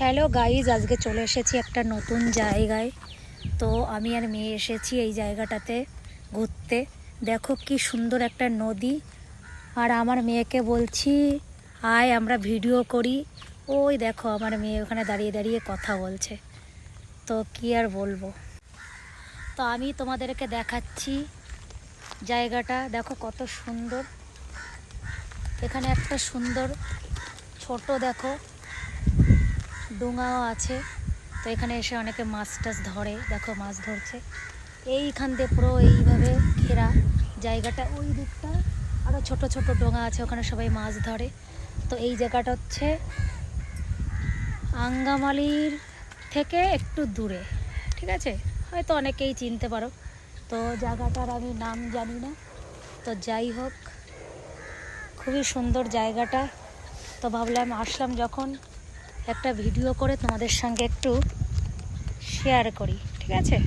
Hello guys, আজকে চলে এসেছি একটা নতুন জায়গায়। তো আমি আর মেয়ে এসেছি এই জায়গাটাতে ঘুরতে। দেখো কি সুন্দর একটা নদী। আর আমার মেয়েকে বলছি আয় আমরা ভিডিও করি। ওই দেখো আমার মেয়ে ওখানে দাঁড়িয়ে দাঁড়িয়ে কথা বলছে। তো কি আর বলবো। তো আমি তোমাদেরকে দেখাচ্ছি জায়গাটা। দেখো কত সুন্দর। এখানে একটা সুন্দর ছোট দেখো ডোঙাও আছে। তো এখানে এসে অনেকে মাছ টাছ ধরে। দেখো মাছ ধরছে। এইখান দিয়ে পুরো এইভাবে ঘেরা জায়গাটা। ওই দিকটা আরও ছোট ছোট ডোঙা আছে, ওখানে সবাই মাছ ধরে। তো এই জায়গাটা হচ্ছে আঙ্গামালির থেকে একটু দূরে, ঠিক আছে? হয়তো অনেকেই চিনতে পারো। তো জায়গাটার আমি নাম জানি না। তো যাই হোক, খুবই সুন্দর জায়গাটা। তো ভাবলাম আসলাম যখন একটা ভিডিও করে তোমাদের সঙ্গে একটু শেয়ার করি, ঠিক আছে?